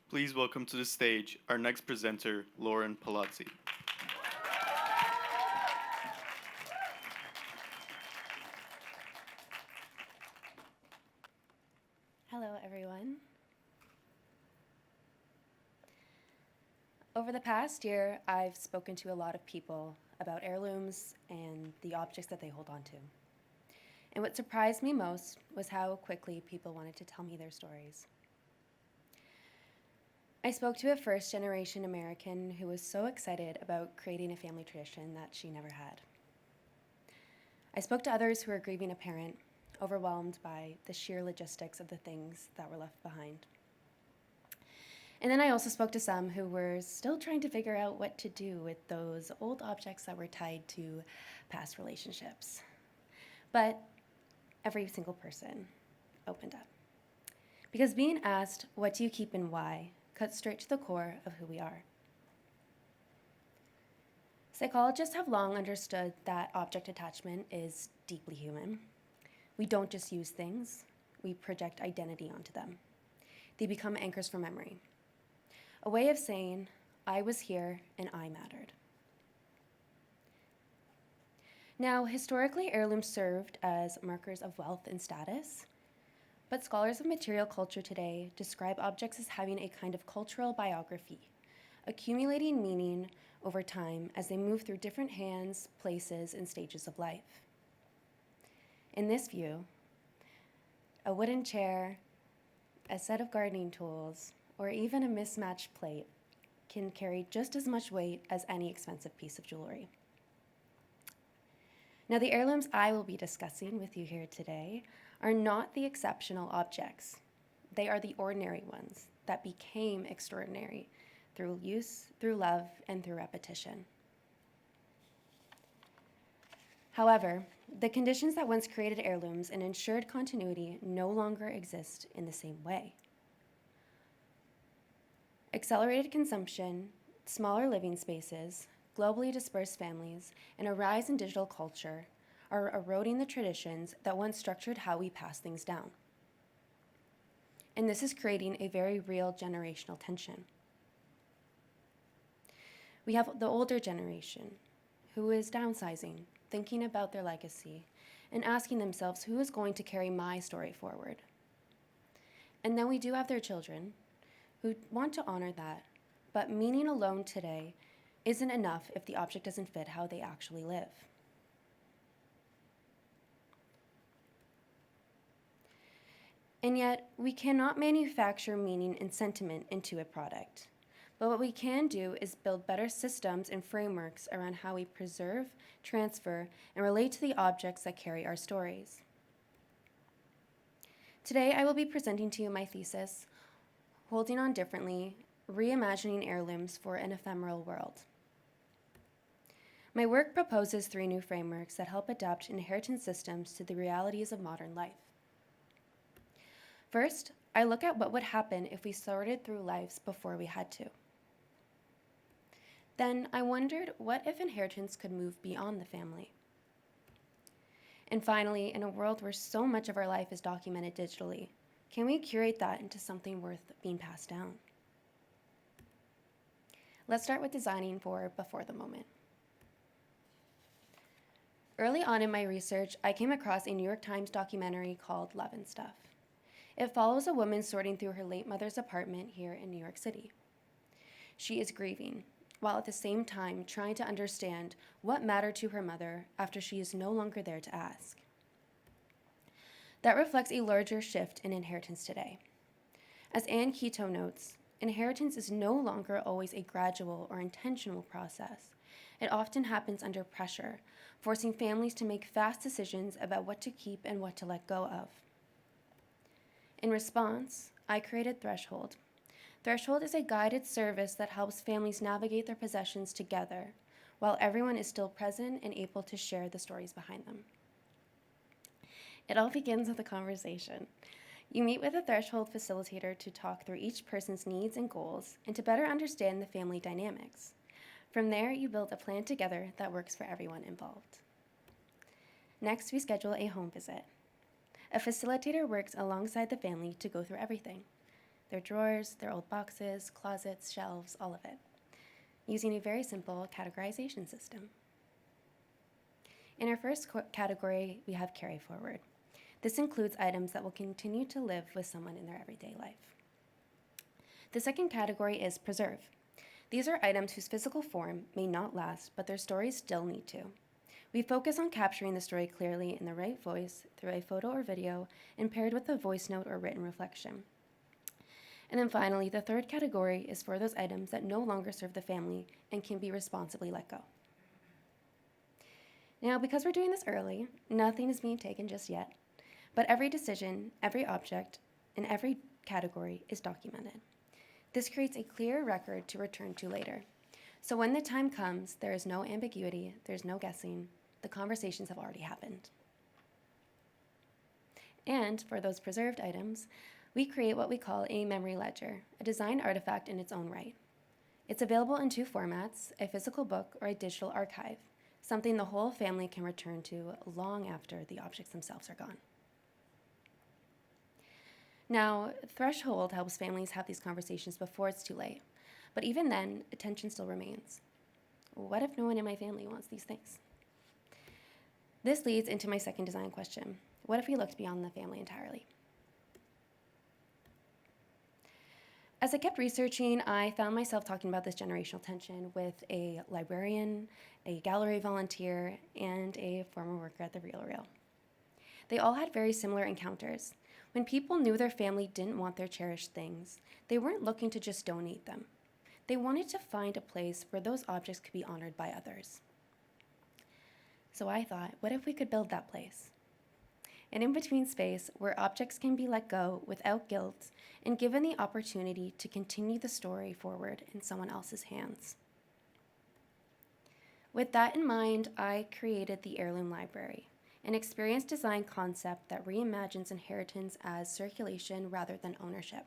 Please welcome to the stage our next presenter, Lauren Palazzi. Hello, everyone. Over the past year, I've spoken to a lot of people about heirlooms and the objects that they hold on to. And what surprised me most was how quickly people wanted to tell me their stories. I spoke to a first generation American who was so excited about creating a family tradition that she never had. I spoke to others who were grieving a parent, overwhelmed by the sheer logistics of the things that were left behind. And then I also spoke to some who were still trying to figure out what to do with those old objects that were tied to past relationships. But every single person opened up. Because being asked, what do you keep and why, cuts straight to the core of who we are. Psychologists have long understood that object attachment is deeply human. We don't just use things, we project identity onto them. They become anchors for memory. A way of saying, I was here and I mattered. Now, historically, heirlooms served as markers of wealth and status, but scholars of material culture today describe objects as having a kind of cultural biography, accumulating meaning over time as they move through different hands, places, and stages of life. In this view, a wooden chair, a set of gardening tools, or even a mismatched plate can carry just as much weight as any expensive piece of jewelry. Now, the heirlooms I will be discussing with you here today are not the exceptional objects. They are the ordinary ones that became extraordinary through use, through love, and through repetition. However, the conditions that once created heirlooms and ensured continuity no longer exist in the same way. Accelerated consumption, smaller living spaces, globally dispersed families, and a rise in digital culture are eroding the traditions that once structured how we pass things down. And this is creating a very real generational tension. We have the older generation who is downsizing, thinking about their legacy, and asking themselves, who is going to carry my story forward? And then we do have their children who want to honor that, but meaning alone today isn't enough if the object doesn't fit how they actually live. And yet, we cannot manufacture meaning and sentiment into a product. But what we can do is build better systems and frameworks around how we preserve, transfer, and relate to the objects that carry our stories. Today, I will be presenting to you my thesis, Holding On Differently, Reimagining Heirlooms for an Ephemeral World. My work proposes 3 new frameworks that help adapt inheritance systems to the realities of modern life. First, I look at what would happen if we sorted through lives before we had to. Then I wondered, what if inheritance could move beyond the family? And finally, in a world where so much of our life is documented digitally, can we curate that into something worth being passed down? Let's start with designing for before the moment. Early on in my research, I came across a New York Times documentary called Love and Stuff. It follows a woman sorting through her late mother's apartment here in New York City. She is grieving, while at the same time trying to understand what mattered to her mother after she is no longer there to ask. That reflects a larger shift in inheritance today. As Anne Keto notes, inheritance is no longer always a gradual or intentional process. It often happens under pressure, forcing families to make fast decisions about what to keep and what to let go of. In response, I created Threshold. Threshold is a guided service that helps families navigate their possessions together, while everyone is still present and able to share the stories behind them. It all begins with a conversation. You meet with a Threshold facilitator to talk through each person's needs and goals and to better understand the family dynamics. From there, you build a plan together that works for everyone involved. Next, we schedule a home visit. A facilitator works alongside the family to go through everything. their drawers, their old boxes, closets, shelves, all of it, using a very simple categorization system. In our first category, we have carry forward. This includes items that will continue to live with someone in their everyday life. The second category is preserve. These are items whose physical form may not last, but their stories still need to. We focus on capturing the story clearly in the right voice, through a photo or video, and paired with a voice note or written reflection. And then finally, the third category is for those items that no longer serve the family and can be responsibly let go. Now, because we're doing this early, nothing is being taken just yet, but every decision, every object, and every category is documented. This creates a clear record to return to later. So when the time comes, there is no ambiguity, there's no guessing, the conversations have already happened. And for those preserved items, we create what we call a memory ledger, a design artifact in its own right. It's available in two formats, a physical book or a digital archive, something the whole family can return to long after the objects themselves are gone. Now, threshold helps families have these conversations before it's too late, but even then, attention still remains. What if no one in my family wants these things? This leads into my second design question. What if we looked beyond the family entirely? As I kept researching, I found myself talking about this generational tension with a librarian, a gallery volunteer, and a former worker at the Real Real. They all had very similar encounters. When people knew their family didn't want their cherished things, they weren't looking to just donate them. They wanted to find a place where those objects could be honored by others. So I thought, what if we could build that place? An in-between space where objects can be let go without guilt and given the opportunity to continue the story forward in someone else's hands. With that in mind, I created the Heirloom Library, an experience design concept that reimagines inheritance as circulation rather than ownership.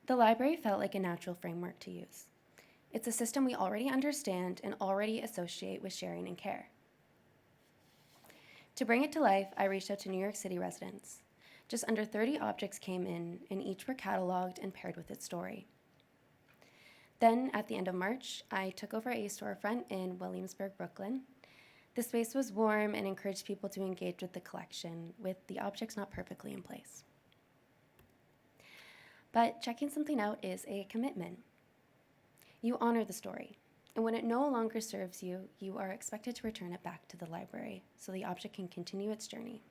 The library felt like a natural framework to use. It's a system we already understand and already associate with sharing and care. To bring it to life, I reached out to New York City residents. Just under 30 objects came in, and each were cataloged and paired with its story. Then, at the end of March, I took over a storefront in Williamsburg, Brooklyn. The space was warm and encouraged people to engage with the collection, with the objects not perfectly in place. But checking something out is a commitment. You honor the story, and when it no longer serves you, you are expected to return it back to the library so the object can continue its journey.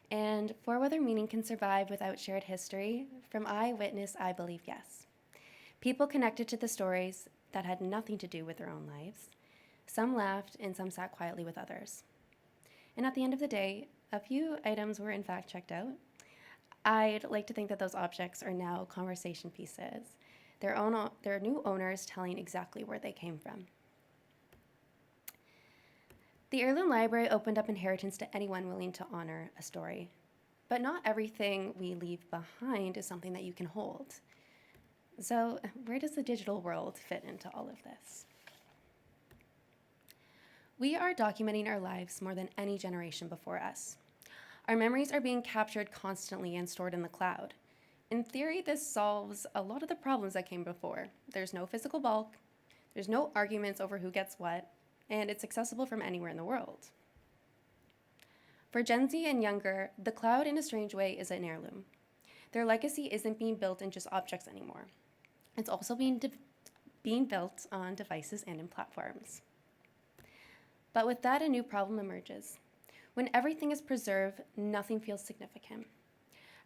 And for whether meaning can survive without shared history, from eyewitness, I believe yes. People connected to the stories that had nothing to do with their own lives. Some laughed and some sat quietly with others. And at the end of the day, a few items were in fact checked out. I'd like to think that those objects are now conversation pieces, their new owners telling exactly where they came from. The Heirloom Library opened up inheritance to anyone willing to honor a story. But not everything we leave behind is something that you can hold. So where does the digital world fit into all of this? We are documenting our lives more than any generation before us. Our memories are being captured constantly and stored in the cloud. In theory, this solves a lot of the problems that came before. There's no physical bulk, there's no arguments over who gets what, and it's accessible from anywhere in the world. For Gen Z and younger, the cloud in a strange way is an heirloom. Their legacy isn't being built in just objects anymore. It's also being built on devices and in platforms. But with that, a new problem emerges. When everything is preserved, nothing feels significant.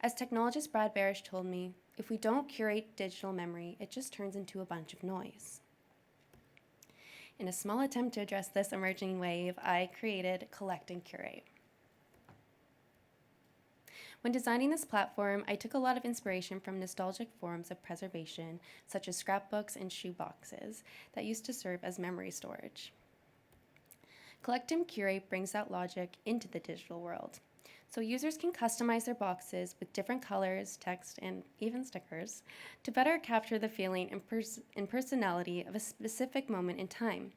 As technologist Brad Barish told me, if we don't curate digital memory, it just turns into a bunch of noise. In a small attempt to address this emerging wave, I created Collect and Curate. When designing this platform, I took a lot of inspiration from nostalgic forms of preservation, such as scrapbooks and shoe boxes, that used to serve as memory storage. Collect and Curate brings that logic into the digital world, so users can customize their boxes with different colors, text, and even stickers to better capture the feeling and personality of a specific moment in time.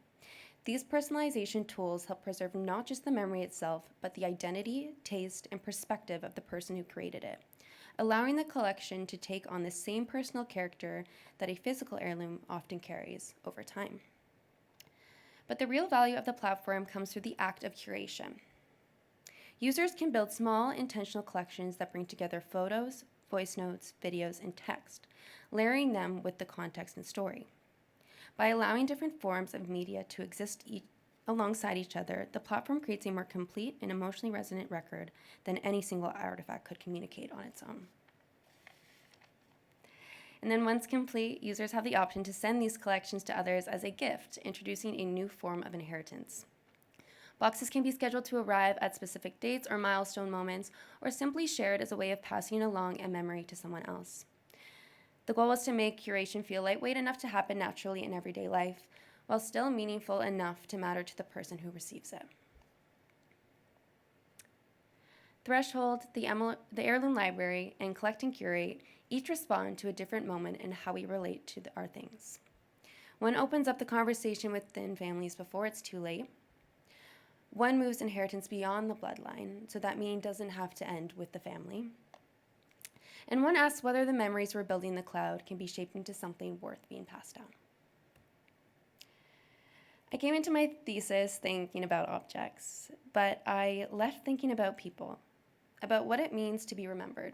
These personalization tools help preserve not just the memory itself, but the identity, taste, and perspective of the person who created it, allowing the collection to take on the same personal character that a physical heirloom often carries over time. But the real value of the platform comes through the act of curation. Users can build small, intentional collections that bring together photos, voice notes, videos, and text, layering them with the context and story. By allowing different forms of media to exist alongside each other, the platform creates a more complete and emotionally resonant record than any single artifact could communicate on its own. And then once complete, users have the option to send these collections to others as a gift, introducing a new form of inheritance. Boxes can be scheduled to arrive at specific dates or milestone moments, or simply shared as a way of passing along a memory to someone else. The goal was to make curation feel lightweight enough to happen naturally in everyday life, while still meaningful enough to matter to the person who receives it. Threshold, the Heirloom Library, and Collect and Curate each respond to a different moment in how we relate to our things. One opens up the conversation within families before it's too late. One moves inheritance beyond the bloodline, so that meaning doesn't have to end with the family. And one asks whether the memories we're building in the cloud can be shaped into something worth being passed down. I came into my thesis thinking about objects, but I left thinking about people, about what it means to be remembered,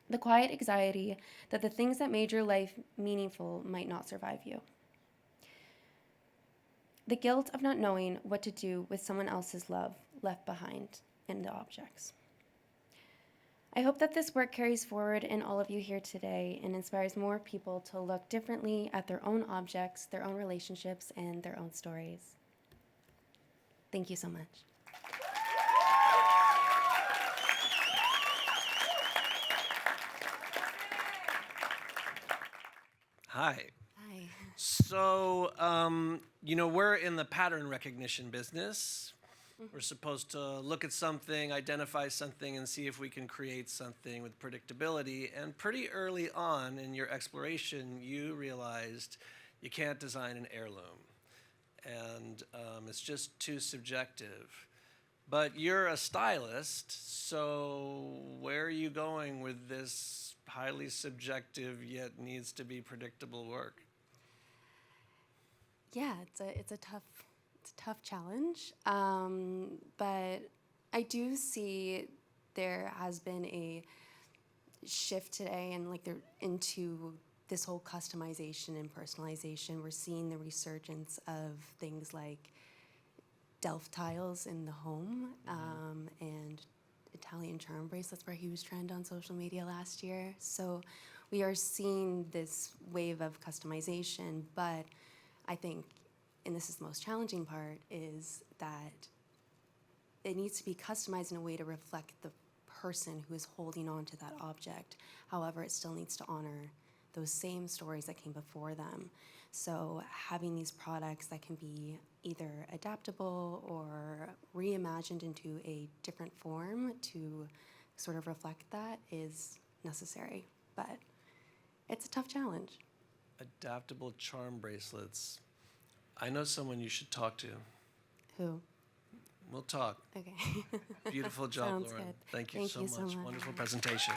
the quiet anxiety that the things that made your life meaningful might not survive you, the guilt of not knowing what to do with someone else's love left behind in the objects. I hope that this work carries forward in all of you here today and inspires more people to look differently at their own objects, their own relationships, and their own stories. Thank you so much. Hi. Hi. So, we're in the pattern recognition business. We're supposed to look at something, identify something, and see if we can create something with predictability. And pretty early on in your exploration, you realized you can't design an heirloom. And it's just too subjective. But you're a stylist, so where are you going with this highly subjective yet needs to be predictable work? Yeah, it's a tough challenge, but I do see there has been a shift today, and they're into this whole customization and personalization. We're seeing the resurgence of things like Delft tiles in the home, and Italian charm bracelets were a huge trend on social media last year. So we are seeing this wave of customization, but I think, and this is the most challenging part, is that it needs to be customized in a way to reflect the person who is holding on to that object. However, it still needs to honor those same stories that came before them. So having these products that can be either adaptable or reimagined into a different form to sort of reflect that is necessary. But it's a tough challenge. Adaptable charm bracelets. I know someone you should talk to. Who? We'll talk. Okay. Beautiful job, Sounds Lauren. good. Thank you so much. so much. Wonderful presentation.